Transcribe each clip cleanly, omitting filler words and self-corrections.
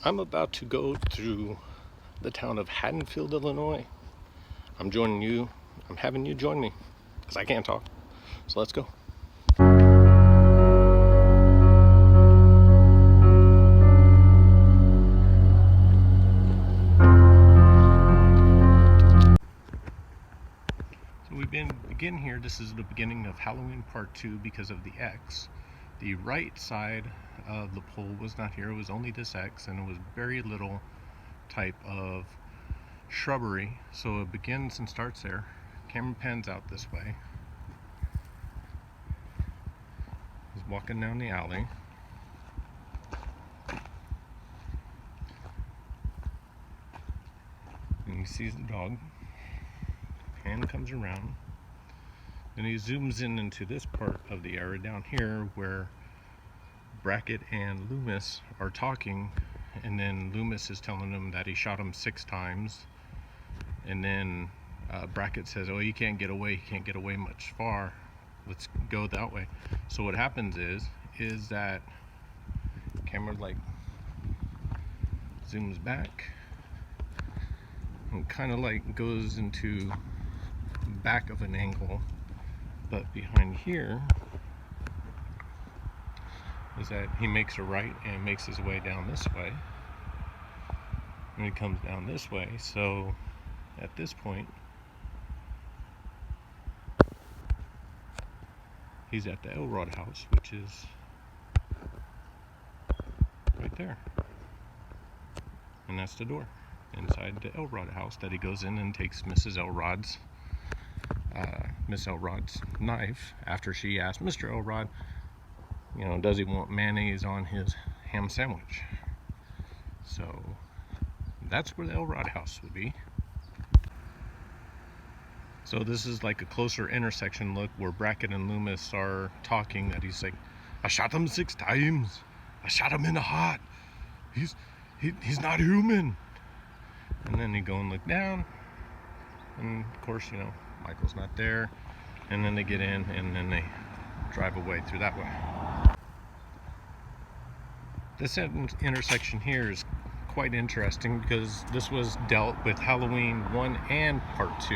I'm about to go through the town of Haddonfield, Illinois. I'm having you join me, because I can't talk. So let's go. So we begin here. This is the beginning of Halloween Part 2 because of the X. The right side of the pole was not here. It was only this X, and it was very little type of shrubbery. So it begins and starts there. Camera pans out this way. He's walking down the alley. And he sees the dog. Hand comes around. Then he zooms in into this part of the area down here where Brackett and Loomis are talking, and then Loomis is telling him that he shot him 6 times, and then Brackett says, oh, he can't get away much far, let's go that way. So what happens is that camera like zooms back and kind of like goes into back of an angle, but behind here is that he makes a right and makes his way down this way, and he comes down this way. So at this point he's at the Elrod house, which is right there, and that's the door inside the Elrod house that he goes in and takes Miss Elrod's knife after she asked Mr. Elrod, does he want mayonnaise on his ham sandwich? So that's where the Elrod house would be. So this is like a closer intersection look where Brackett and Loomis are talking, that he's like, I shot him 6 times. I shot him in the heart. He's not human. And then they go and look down, and of course, Michael's not there. And then they get in, and then they drive away through that way. This intersection here is quite interesting because this was dealt with Halloween 1 and Part 2.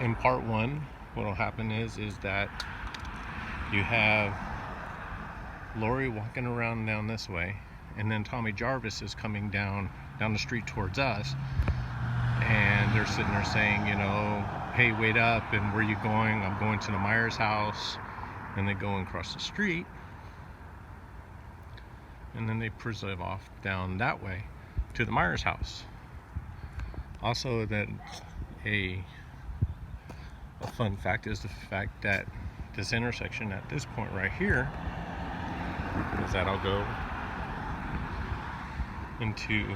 In Part 1, what will happen is that you have Lori walking around down this way, and then Tommy Jarvis is coming down the street towards us, and they're sitting there saying, hey, wait up, and where you going? I'm going to the Myers house. And they go across the street, and then they preserve off down that way to the Myers house. Also, that a fun fact is the fact that this intersection at this point right here is that I'll go into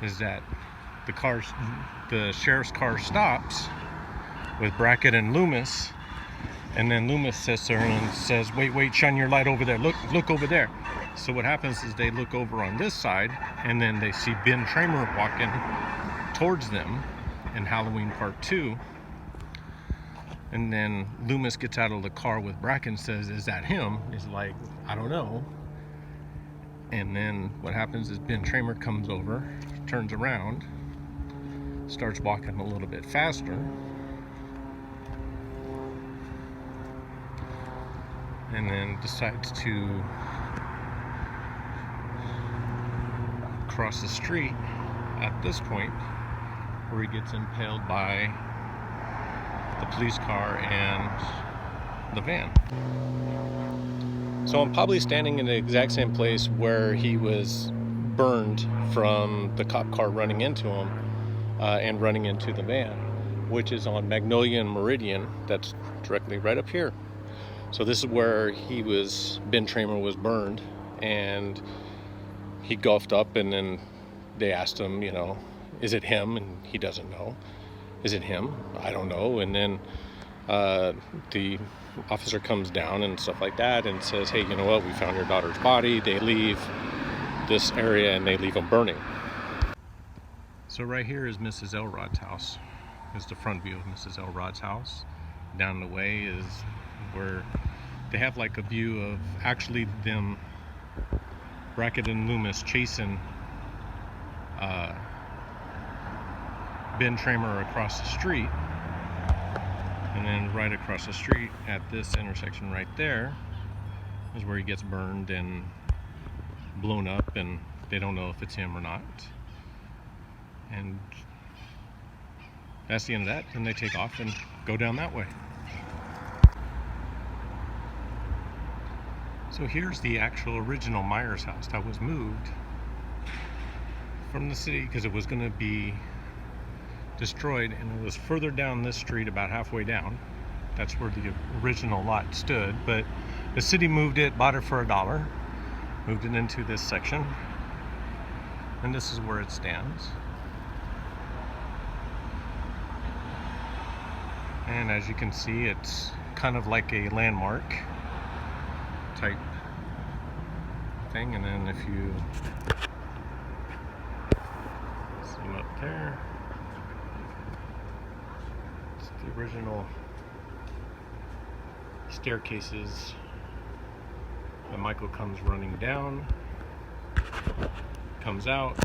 is that the sheriff's car stops with Brackett and Loomis, and then Loomis sits there and says, wait, shine your light over there, look over there. So what happens is they look over on this side, and then they see Ben Tramer walking towards them in Halloween Part 2. And then Loomis gets out of the car with Brackett and says, is that him? He's like, I don't know. And then what happens is Ben Tramer comes over, turns around, starts walking a little bit faster, and then decides to cross the street at this point, where he gets impaled by the police car and the van. So I'm probably standing in the exact same place where he was burned from the cop car running into him and running into the van, which is on Magnolia and Meridian. That's directly right up here. So this is where Ben Tramer was burned, and he golfed up, and then they asked him, is it him? And he doesn't know. Is it him? I don't know. And then the officer comes down and stuff like that and says, hey, you know what? We found your daughter's body. They leave this area and they leave them burning. So right here is Mrs. Elrod's house. It's the front view of Mrs. Elrod's house. Down the way is where they have like a view of actually them Brackett and Loomis chasing Ben Tramer across the street, and then right across the street at this intersection right there is where he gets burned and blown up, and they don't know if it's him or not. And that's the end of that. Then they take off and go down that way. So here's the actual original Myers house that was moved from the city because it was going to be destroyed, and it was further down this street, about halfway down. That's where the original lot stood, but the city moved it, bought it for $1, moved it into this section, and this is where it stands. And as you can see, it's kind of like a landmark type thing. And then if you zoom up there, it's the original staircases that Michael comes running down, comes out,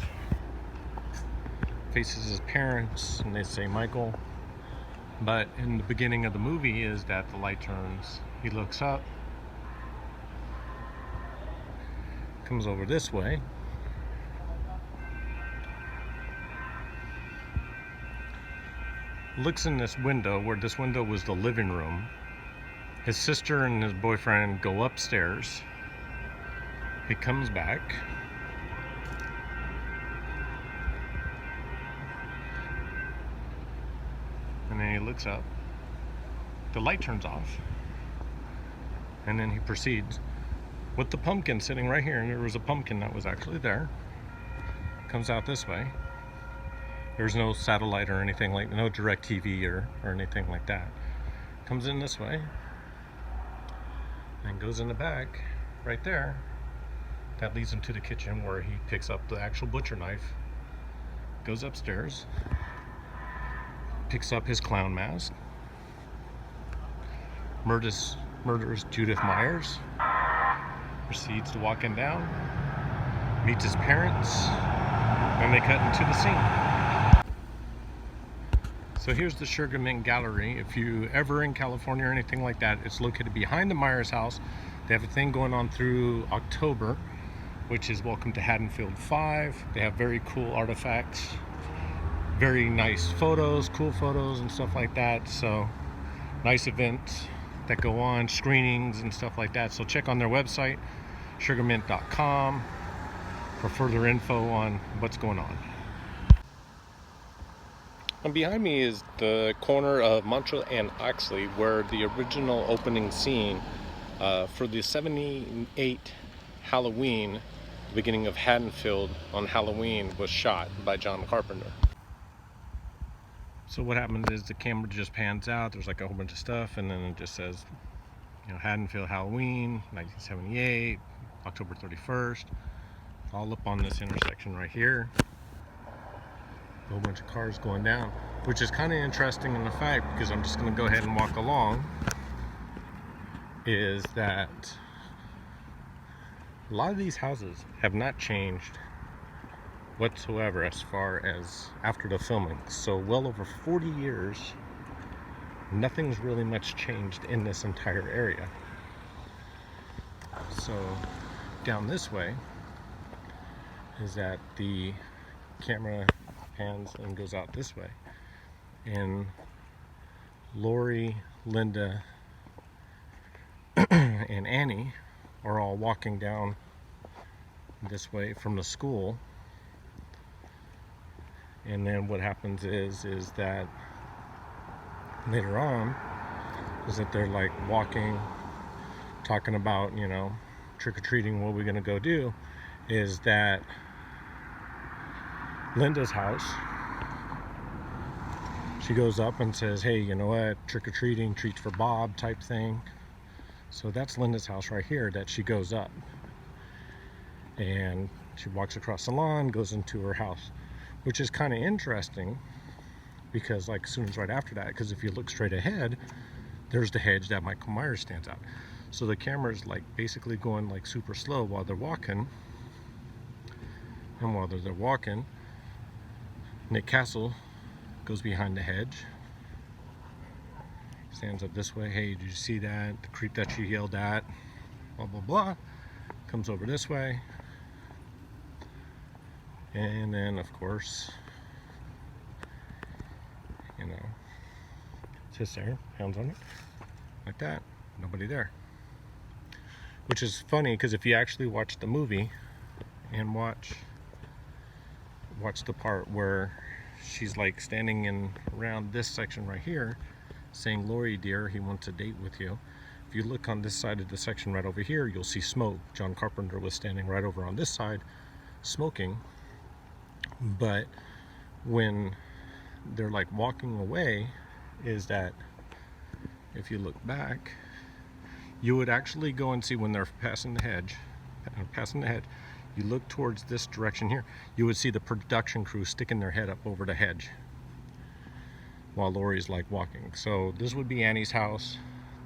faces his parents, and they say Michael. But in the beginning of the movie is that the light turns, he looks up, comes over this way, looks in this window, where this window was the living room. His sister and his boyfriend go upstairs. He comes back. And then he looks up. The light turns off. And then he proceeds with the pumpkin sitting right here. And there was a pumpkin that was actually there. Comes out this way. There's no satellite or anything like, no direct TV or anything like that. Comes in this way. And goes in the back right there. That leads him to the kitchen where he picks up the actual butcher knife. Goes upstairs. Picks up his clown mask. Murders Judith Myers. Proceeds to walk in down. Meets his parents. And they cut into the scene. So here's the Sugar Mint Gallery. If you ever in California or anything like that, it's located behind the Myers house. They have a thing going on through October, which is Welcome to Haddonfield 5. They have very cool artifacts, very nice photos, cool photos and stuff like that. So nice events that go on, screenings and stuff like that. So check on their website, sugarmint.com, for further info on what's going on. And behind me is the corner of Montreal and Oxley, where the original opening scene for the 78 Halloween, the beginning of Haddonfield on Halloween, was shot by John Carpenter. So what happens is the camera just pans out, there's like a whole bunch of stuff, and then it just says, you know, Haddonfield Halloween, 1978, October 31st, all up on this intersection right here. A whole bunch of cars going down, which is kind of interesting in the fact, because I'm just going to go ahead and walk along, is that a lot of these houses have not changed whatsoever as far as after the filming. So well over 40 years, nothing's really much changed in this entire area. So down this way is that the camera pans and goes out this way, and Lori, Linda, and Annie are all walking down this way from the school. And then what happens is that later on is that they're like walking, talking about, you know, trick-or-treating, what we're gonna go do, is that Linda's house, she goes up and says, hey, you know what, trick-or-treating, treats for Bob type thing. So that's Linda's house right here that she goes up. And she walks across the lawn, goes into her house, which is kind of interesting because like as soon as right after that, because if you look straight ahead, there's the hedge that Michael Myers stands out. So the camera's like basically going like super slow while they're walking, And while they're walking, Nick Castle goes behind the hedge, stands up this way. Hey, did you see that? The creep that you yelled at? Blah, blah, blah. Comes over this way. And then, of course, sits there, pounds on it, like that. Nobody there. Which is funny, because if you actually watch the movie and watch the part where she's like standing in around this section right here, saying, "Lori, dear, he wants a date with you." If you look on this side of the section right over here, you'll see smoke. John Carpenter was standing right over on this side, smoking. But when they're like walking away, is that if you look back, you would actually go and see when they're passing the hedge, you look towards this direction here, you would see the production crew sticking their head up over the hedge while Lori's like walking. So this would be Annie's house.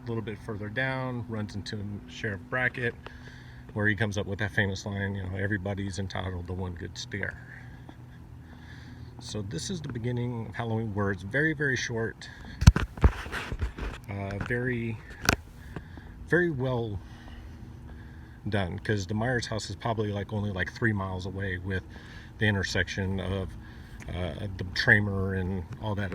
A little bit further down, runs into Sheriff Brackett, where he comes up with that famous line, everybody's entitled to one good stare. So this is the beginning of Halloween, where it's very, very short, very, very well done, because the Myers house is probably only 3 miles away, with the intersection of the Tramer and all that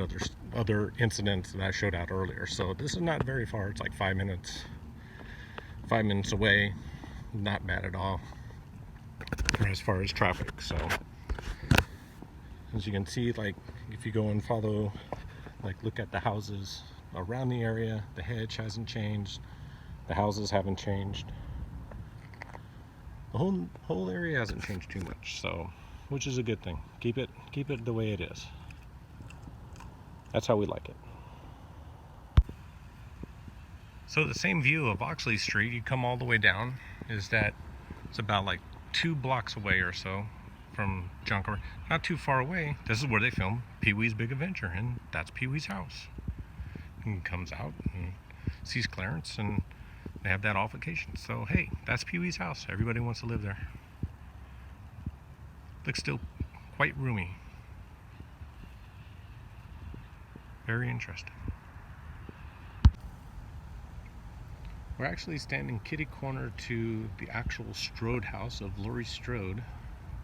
other incidents that I showed out earlier. So this is not very far. It's like 5 minutes away. Not bad at all as far as traffic. So as you can see, if you go and follow, look at the houses around the area, the hedge hasn't changed, the houses haven't changed, the whole area hasn't changed too much, so, which is a good thing. Keep it the way it is. That's how we like it. So the same view of Oxley Street, you come all the way down, is that it's about 2 blocks away or so from John Carpenter. Not too far away. This is where they filmed Pee-wee's Big Adventure, and that's Pee-wee's house. He comes out and sees Clarence, and they have that altercation. So hey, that's Pee-wee's house. Everybody wants to live there. Looks still quite roomy. Very interesting. We're actually standing kitty corner to the actual Strode house of Laurie Strode,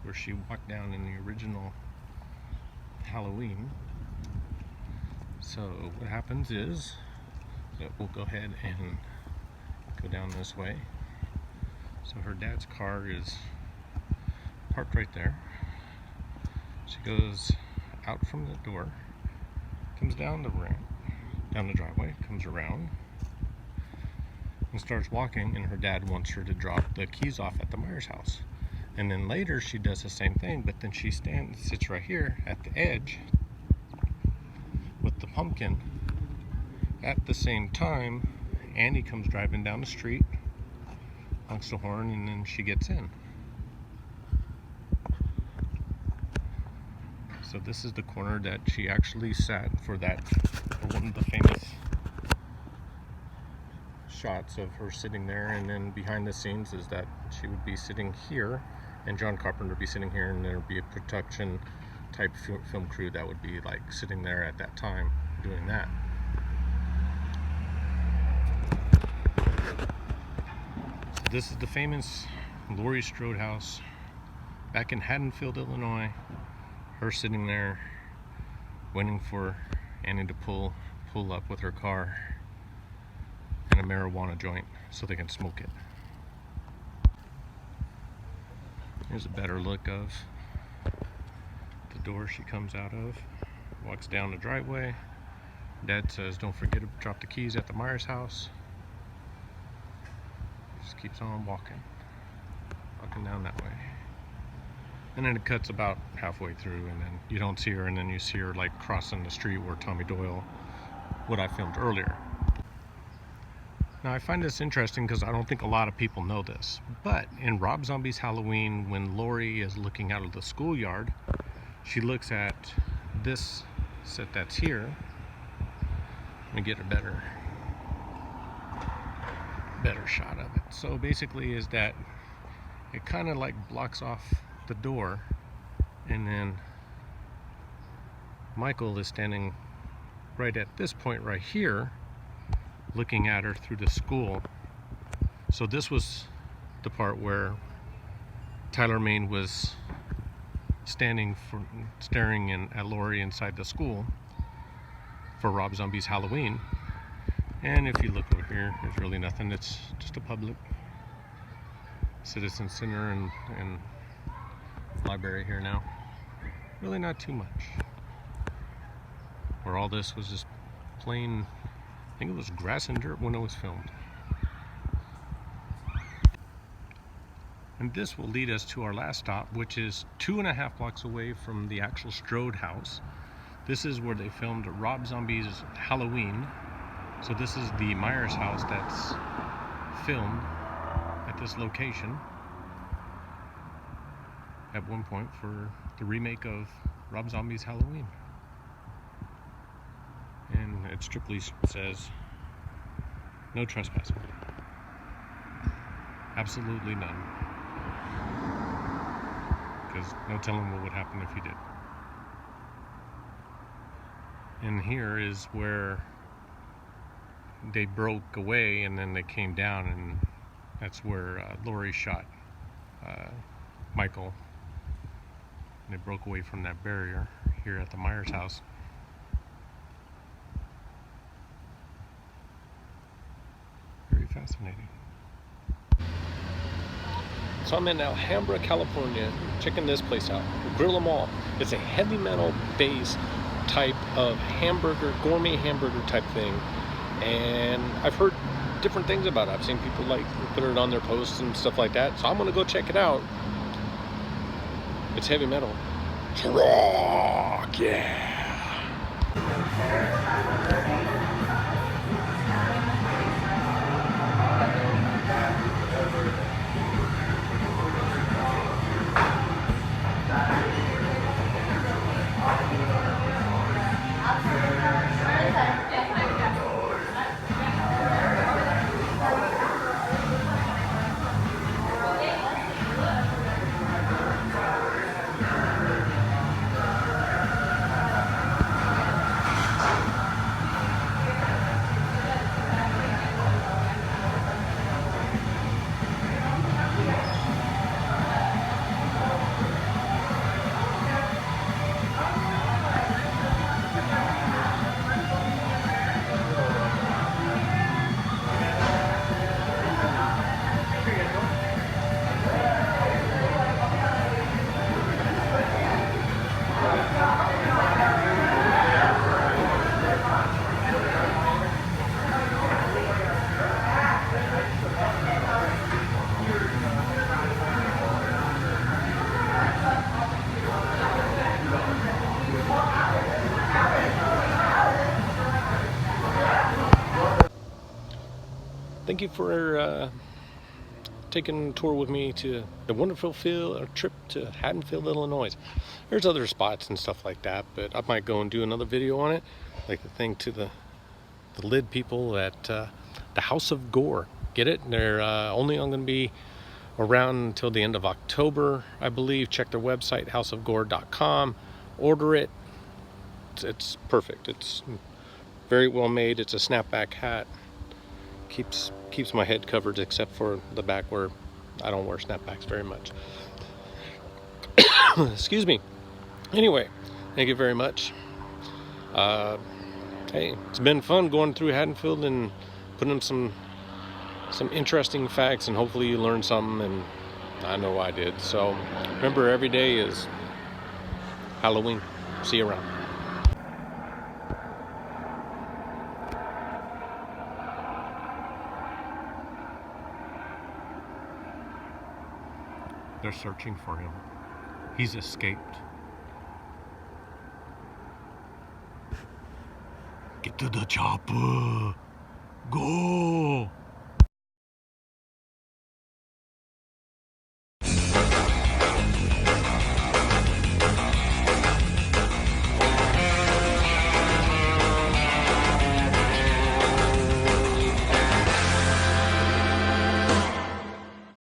where she walked down in the original Halloween. So what happens is that we'll go ahead and go down this way. So her dad's car is parked right there. She goes out from the door, comes down the ramp, down the driveway, comes around, and starts walking, and her dad wants her to drop the keys off at the Myers house. And then later she does the same thing, but then she sits right here at the edge with the pumpkin. At the same time, Annie comes driving down the street, honks the horn, and then she gets in. So this is the corner that she actually sat for one of the famous shots of her sitting there, and then behind the scenes is that she would be sitting here, and John Carpenter would be sitting here, and there would be a production type film crew that would be sitting there at that time doing that. So this is the famous Laurie Strode house back in Haddonfield, Illinois. Her sitting there waiting for Annie to pull up with her car and a marijuana joint so they can smoke it. Here's a better look of the door she comes out of. Walks down the driveway. Dad says, "Don't forget to drop the keys at the Myers house." Just keeps on walking down that way. And then it cuts about halfway through, and then you don't see her, and then you see her crossing the street where Tommy Doyle, what I filmed earlier. Now I find this interesting because I don't think a lot of people know this, but in Rob Zombie's Halloween, when Laurie is looking out of the schoolyard, she looks at this set that's here. Let me get a better shot of it. So basically is that it kind of blocks off the door And then Michael is standing right at this point right here, looking at her through the school. So this was the part where Tyler Main was staring at Lori inside the school for Rob Zombie's Halloween. And if you look over here, there's really nothing. It's just a public citizen center and library here now. Really not too much. Where all this was just plain, I think it was grass and dirt when it was filmed. And this will lead us to our last stop, which is 2.5 blocks away from the actual Strode house. This is where they filmed Rob Zombie's Halloween. So this is the Myers house that's filmed at this location at one point for the remake of Rob Zombie's Halloween. And it strictly says no trespassing. Absolutely none. Because no telling what would happen if you did. And here is where they broke away and then they came down, and that's where Lori shot Michael. And they broke away from that barrier here at the Myers house. Very fascinating. So I'm in Alhambra, California, checking this place out, Grill 'Em All. It's a heavy metal based type of hamburger, gourmet hamburger type thing. And I've heard different things about it. I've seen people like put it on their posts and stuff like that. So I'm gonna go check it out. It's heavy metal. It's rock, yeah. Thank you for taking a tour with me to the wonderful trip to Haddonfield, Illinois. There's other spots and stuff like that, but I might go and do another video on it. I'd like to thank to the lid people at the House of Gore. Get it? They're only going to be around until the end of October, I believe. Check their website, houseofgore.com. Order it. It's perfect. It's very well made. It's a snapback hat. Keeps my head covered except for the back where I don't wear snapbacks very much. Excuse me. Anyway, thank you very much. Hey, it's been fun going through Haddonfield and putting some interesting facts, and hopefully you learned something, and I know I did. So remember, every day is Halloween. See you around. They're searching for him. He's escaped. Get to the chopper. Go.